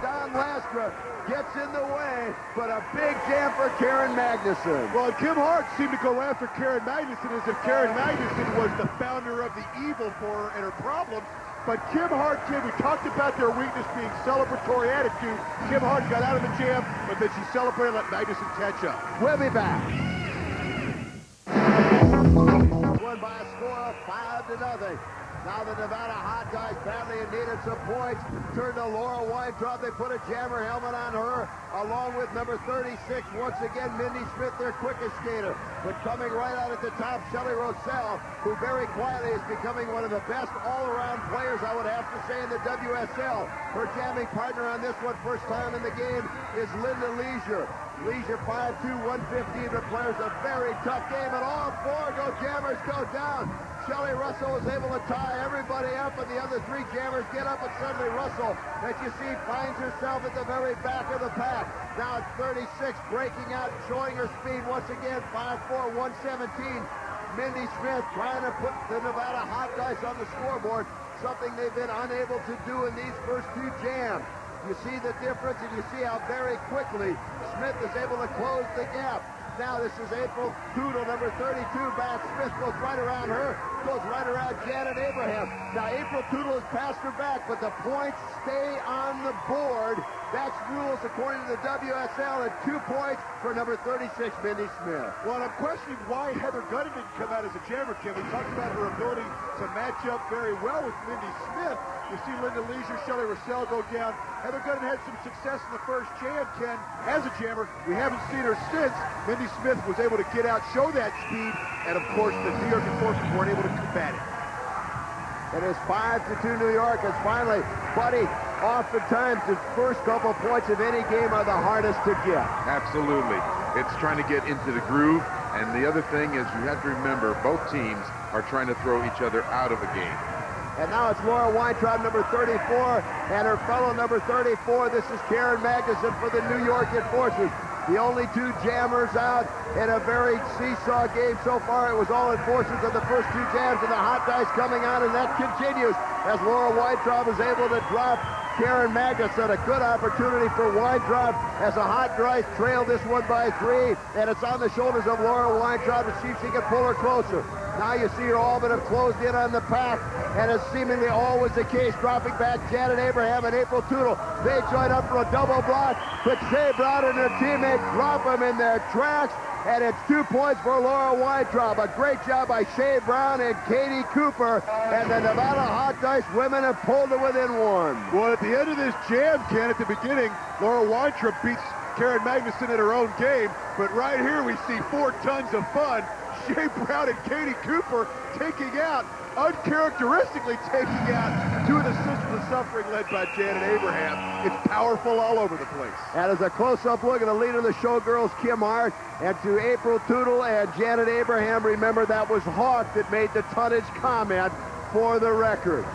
Don Lastra gets in the way, but a big jam for Karen Magnuson. Well, Kim Hart seemed to go after Karen Magnuson as if Karen Magnuson was the founder of the evil for her and her problem. But Kim Hart did. We talked about their weakness being celebratory attitude. Kim Hart got out of the jam, but then she celebrated and let Magnuson catch up. We'll be back. Won by a score of 5-0. Now the Nevada Hot Guys badly needed some points. Turned to Laura Weintraub. They put a jammer helmet on her, along with number 36. Once again, Mindy Smith, their quickest skater. But coming right out at the top, Shelley Rosell, who very quietly is becoming one of the best all-around players, I would have to say, in the WSL. Her jamming partner on this one, first time in the game, is Linda Leisure. Leisure 5'2", 115, but plays a very tough game, and all four jammers go down. Shelley Russell was able to tie everybody up, and the other three jammers get up, and suddenly Russell, as you see, finds herself at the very back of the pack. Now it's 36, breaking out, showing her speed once again, 5'4", 117. Mindy Smith trying to put the Nevada Hot Guys on the scoreboard, something they've been unable to do in these first two jams. You see the difference, and you see how very quickly Smith is able to close the gap. Now this is April Toodle, number 32, back. Smith goes right around her, goes right around Janet Abraham. Now April Toodle has passed her back, but the points stay on the board. That's rules according to the WSL, and 2 points for number 36, Mindy Smith. Well, I'm questioning why Heather Gunn didn't come out as a jammer, Kim. We talked about her ability to match up very well with Mindy Smith. You see Linda Leisure, Shelley Russell go down. Heather Gunn had some success in the first jam, Ken, as a jammer. We haven't seen her since. Mindy Smith was able to get out, show that speed, and of course the New York Enforcers weren't able to combat it. It is 5-2 New York as finally Buddy, oftentimes the first couple points of any game are the hardest to get. Absolutely. It's trying to get into the groove, and the other thing is you have to remember both teams are trying to throw each other out of a game. And now it's Laura Weintraub, number 34, and her fellow number 34. This is Karen Magnuson for the New York Enforcers. The only two jammers out in a very seesaw game so far. It was all Enforcers in the first two jams, and the Hot Guys coming on, and that continues as Laura Weintraub is able to drop Karen Magnuson. A good opportunity for Weintraub as the Hot Guys trail this one by 3, and it's on the shoulders of Laura Weintraub to see if she can pull her closer. Now you see her all but have closed in on the pack, and as seemingly always the case, dropping back Janet Abraham and April Toodle. They join up for a double block, but Shea Brown and her teammates drop them in their tracks, and it's 2 points for Laura Weintraub. A great job by Shea Brown and Katie Cooper, and the Nevada Hot Dice women have pulled it within 1. Well, at the end of this jam, Ken, at the beginning, Laura Weintraub beats Karen Magnuson in her own game, but right here we see 4 tons of fun. Shea Brown and Katie Cooper uncharacteristically taking out 2 of the Sisters of Suffering led by Janet Abraham. It's powerful all over the place. That is a close-up look at the leader of the showgirls, Kim Hart, and to April Toodle and Janet Abraham. Remember, that was Hawk that made the tonnage comment for the record.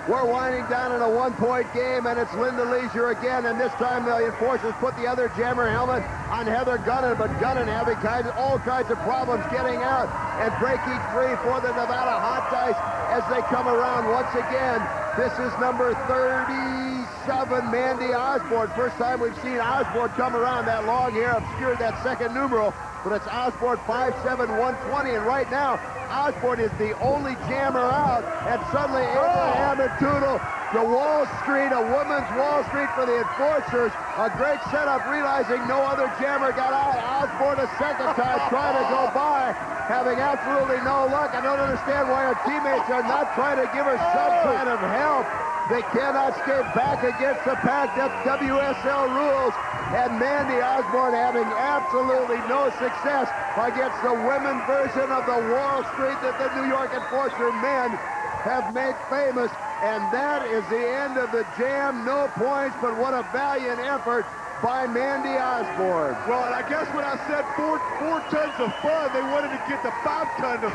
We're winding down in a 1-point game, and it's Linda Leisure again, and this time the Enforcers put the other jammer helmet on Heather Gunnan, but Gunnan having all kinds of problems getting out and breaking free for the Nevada Hot Dice as they come around once again. This is number 37, Mandy Osborne. First time we've seen Osborne come around. That long hair obscured that second numeral, but it's Osborne 5'7", 120, and right now Osborne is the only jammer out, and suddenly Abraham and Toodle, the Wall Street, a woman's Wall Street for the Enforcers. A great setup, realizing no other jammer got out. Osborne a second time trying to go by, having absolutely no luck. I don't understand why her teammates are not trying to give her some kind of help. They cannot skate back against the pack. That's WSL rules. And Mandy Osborne having absolutely no success against the women version of the Wall Street that the New York Enforcer men have made famous. And that is the end of the jam. No points, but what a valiant effort by Mandy Osborne. Well, and I guess when I said four tons of fun, they wanted to get the 5 tons of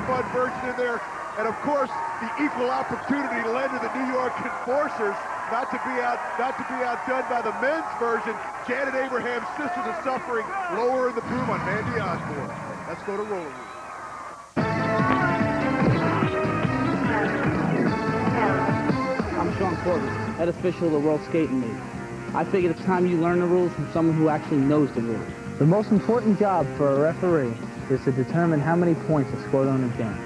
fun version in there. And of course, the equal opportunity led to the New York Enforcers not to be outdone by the men's version. Janet Abraham's Sisters of Suffering lowering the broom on Mandy Osborne. Let's go to RollerJam. I'm Sean Corbin, head official of the World Skating League. I figured it's time you learn the rules from someone who actually knows the rules. The most important job for a referee is to determine how many points are scored on a jam.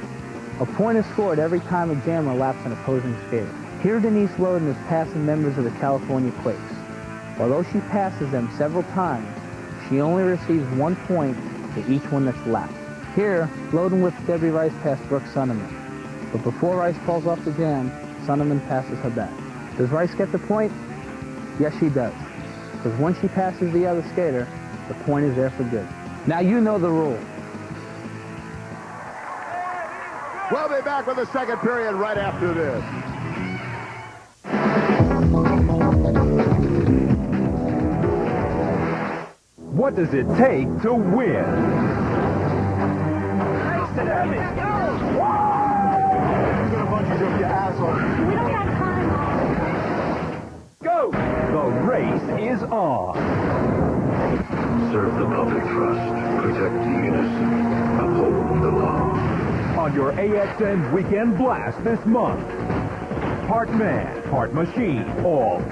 A point is scored every time a jammer laps an opposing skater. Here Denise Loden is passing members of the California Quakes. Although she passes them several times, she only receives 1 point for each one that's lapped. Here, Loden whips Debbie Rice past Brooke Sonneman. But before Rice falls off the jam, Sonneman passes her back. Does Rice get the point? Yes, she does. Because once she passes the other skater, the point is there for good. Now you know the rule. We'll be back with the second period right after this. What does it take to win? You're gonna bungee jump, you asshole. We don't have time. Go! The race is on. Serve the public trust, protect the innocent, uphold the law. On your AXN Weekend Blast this month. Part man, part machine, all